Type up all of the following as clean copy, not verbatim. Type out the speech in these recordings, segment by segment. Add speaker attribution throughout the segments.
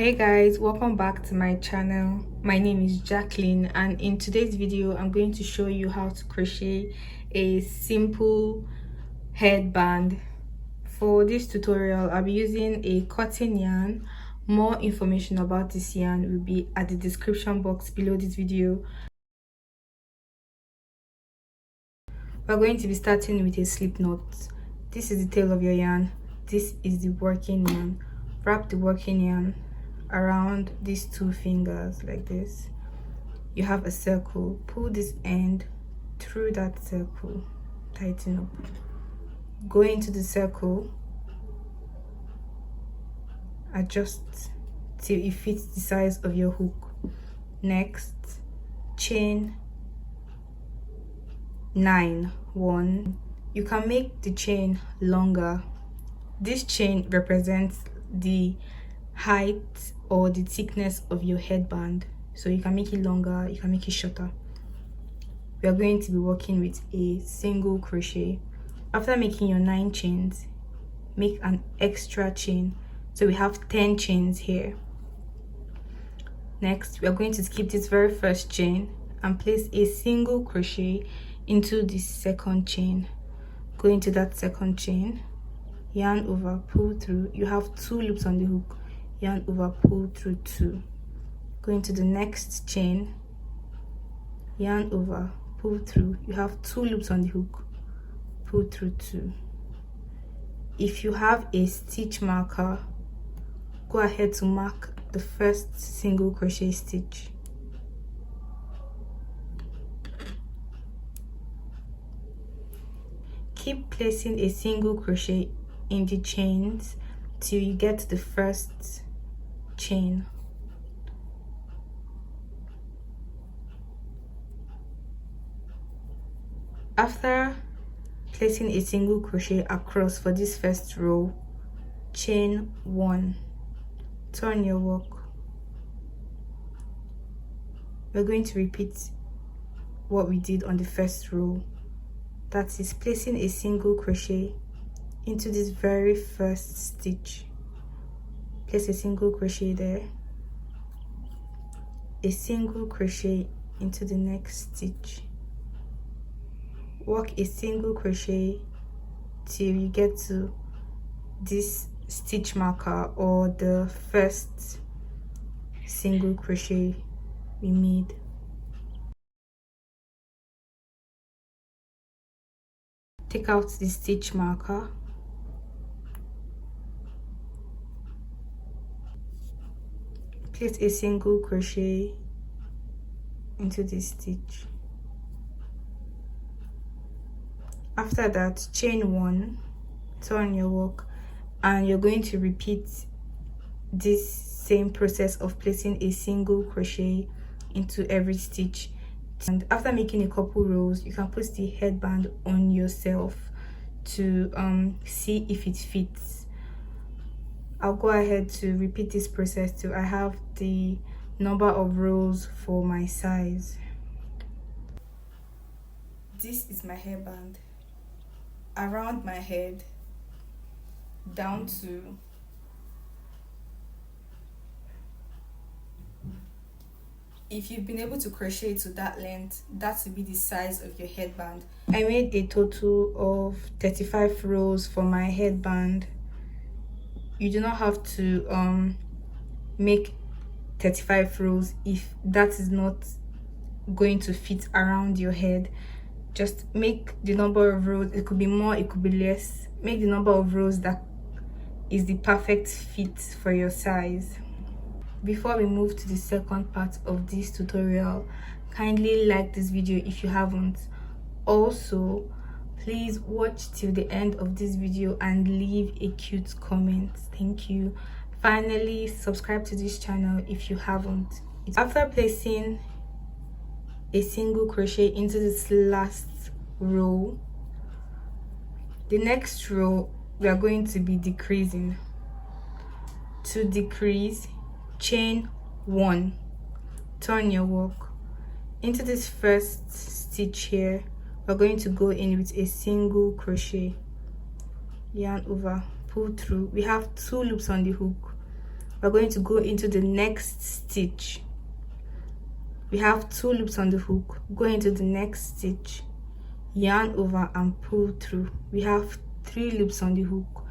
Speaker 1: Hey guys, welcome back to my channel. My name is Jacqueline, and in today's video I'm going to show you how to crochet a simple headband. For this tutorial I'll be using a cotton yarn. More information about this yarn will be at the description box below this video. We're going to be starting with a slip knot. This is the tail of your yarn. This is the working yarn. Wrap the working yarn around these two fingers like this. You have a circle. Pull this end through that circle, tighten up, go into the circle, adjust till it fits the size of your hook. Next, chain 9 1. You can make the chain longer. This chain represents the height or the thickness of your headband, so you can make it longer, you can make it shorter. We are going to be working with a single crochet. After making your 9 chains, make an extra chain, so we have 10 chains here. Next, we are going to skip this very first chain and place a single crochet into the second chain. Go into that second chain, yarn over, pull through. You have 2 loops on the hook, yarn over, pull through 2. Go into the next chain, yarn over, pull through. You have 2 loops on the hook, pull through 2. If you have a stitch marker, go ahead to mark the first single crochet stitch. Keep placing a single crochet in the chains till you get to the first chain. After placing a single crochet across for this first row, chain 1, turn your work. We're going to repeat what we did on the first row. That is placing a single crochet into this very first stitch. Place a single crochet there, a single crochet into the next stitch, work a single crochet till you get to this stitch marker or the first single crochet we made. Take out the stitch marker, place a single crochet into this stitch. After that, chain 1, turn your work, and you're going to repeat this same process of placing a single crochet into every stitch. And after making a couple rows, you can put the headband on yourself to see if it fits. I'll go ahead to repeat this process till I have the number of rows for my size. This is my hairband. Around my head, down to if you've been able to crochet to that length, that will be the size of your headband. I made a total of 35 rows for my headband. You do not have to make 35 rows if that is not going to fit around your head. Just make the number of rows. It could be more, it could be less. Make the number of rows that is the perfect fit for your size. Before we move to the second part of this tutorial, kindly like this video if you haven't. Also, please watch till the end of this video and leave a cute comment. Thank you. Finally, subscribe to this channel if you haven't. After placing a single crochet into this last row, the next row we are going to be decreasing. To decrease, chain 1, turn your work. Into this first stitch here, we're going to go in with a single crochet, yarn over, pull through. We have 2 loops on the hook. we're going to go into the next stitch. We have 2 loops on the hook. Go into the next stitch, yarn over and pull through. We have 3 loops on the hook,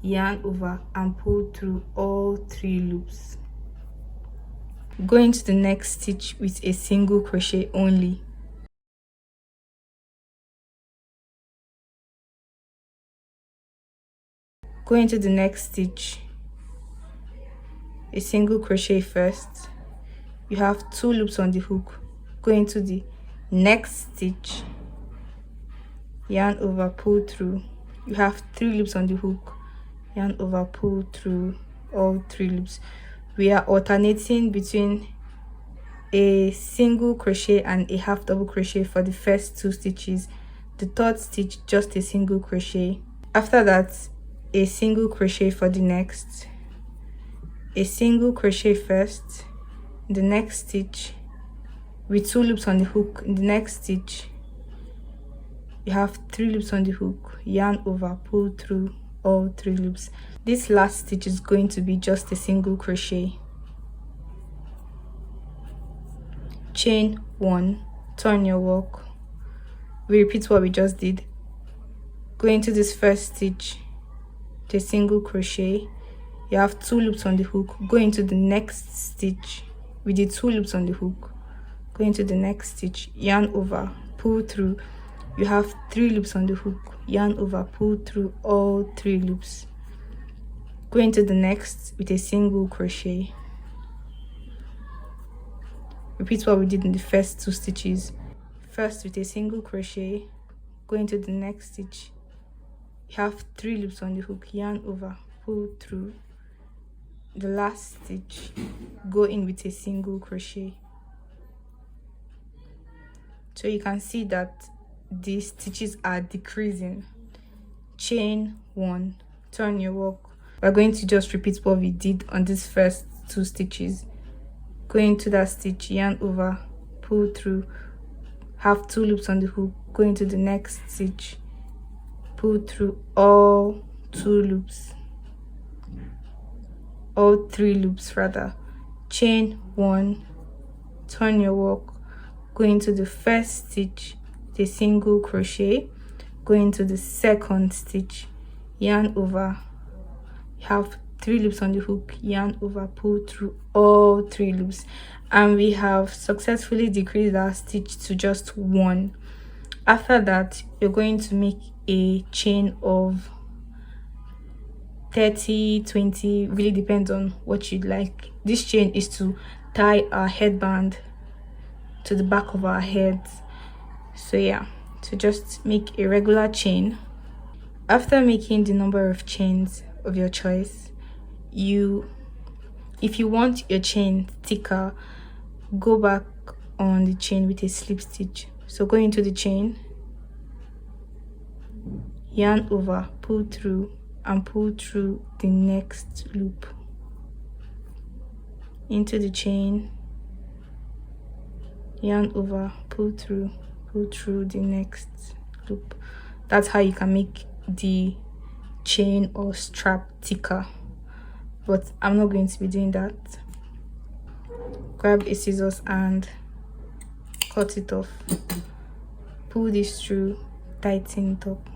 Speaker 1: yarn over and pull through all 3 loops. Go into the next stitch with a single crochet only. Go into the next stitch, a single crochet first. You have 2 loops on the hook. Go into the next stitch, yarn over, pull through. You have 3 loops on the hook, yarn over, pull through all 3 loops. We are alternating between a single crochet and a half double crochet for the first 2 stitches. The third stitch, just a single crochet. After that, a single crochet for the next, a single crochet first, in the next stitch with 2 loops on the hook. In the next stitch you have 3 loops on the hook, yarn over, pull through all 3 loops. This last stitch is going to be just a single crochet. Chain 1, turn your work. We repeat what we just did. Go into this first stitch, a single crochet. You have 2 loops on the hook. Go into the next stitch with the 2 loops on the hook. Go into the next stitch, yarn over, pull through. You have 3 loops on the hook, yarn over, pull through all 3 loops. Go into the next with a single crochet. Repeat what we did in the first 2 stitches. First with a single crochet, go into the next stitch. You have 3 loops on the hook, yarn over, pull through. The last stitch, go in with a single crochet. So you can see that the stitches are decreasing. Chain 1, turn your work. We're going to just repeat what we did on these first 2 stitches. Go into that stitch, yarn over, pull through, have 2 loops on the hook. Go into the next stitch, pull through all 2 loops, all 3 loops rather. Chain 1, turn your work. Go into the first stitch with a single crochet. Go into the second stitch, yarn over, have 3 loops on the hook, yarn over, pull through all 3 loops, and we have successfully decreased our stitch to just 1. After that, you're going to make a chain of 30, 20, really depends on what you'd like. This chain is to tie our headband to the back of our heads. So yeah, so just make a regular chain. After making the number of chains of your choice, if you want your chain thicker, go back on the chain with a slip stitch. So go into the chain, yarn over, pull through, and pull through the next loop. Into the chain, yarn over, pull through the next loop. That's how you can make the chain or strap thicker, but I'm not going to be doing that. Grab a scissors and cut it off. Pull this through, tighten it up.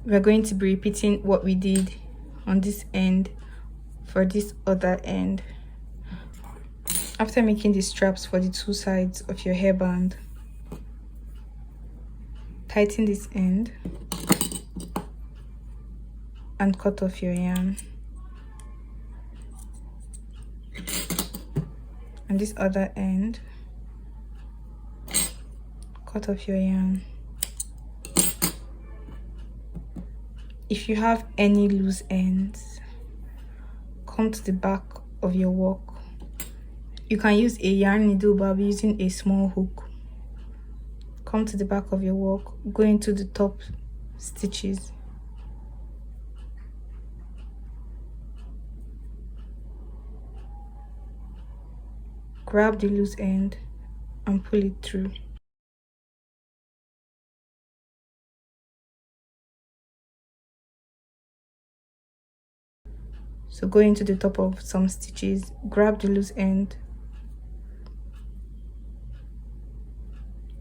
Speaker 1: We're going to be repeating what we did on this end for this other end. After making the straps for the 2 sides of your hairband, tighten this end and cut off your yarn. And this other end, cut off your yarn. If you have any loose ends, come to the back of your work. You can use a yarn needle, but I'll be using a small hook. Come to the back of your work, go into the top stitches. Grab the loose end and pull it through. So go into the top of some stitches, grab the loose end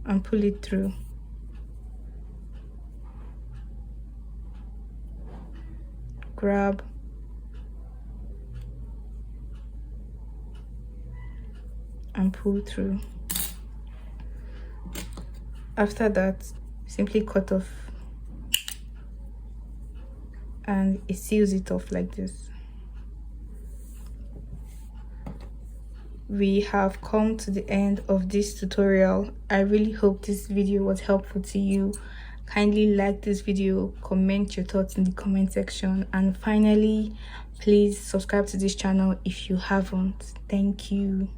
Speaker 1: and pull it through. Grab and pull through. After that, simply cut off and it seals it off like this. We have come to the end of this tutorial. I really hope this video was helpful to you. Kindly like this video, comment your thoughts in the comment section, and finally please subscribe to this channel if you haven't. Thank you.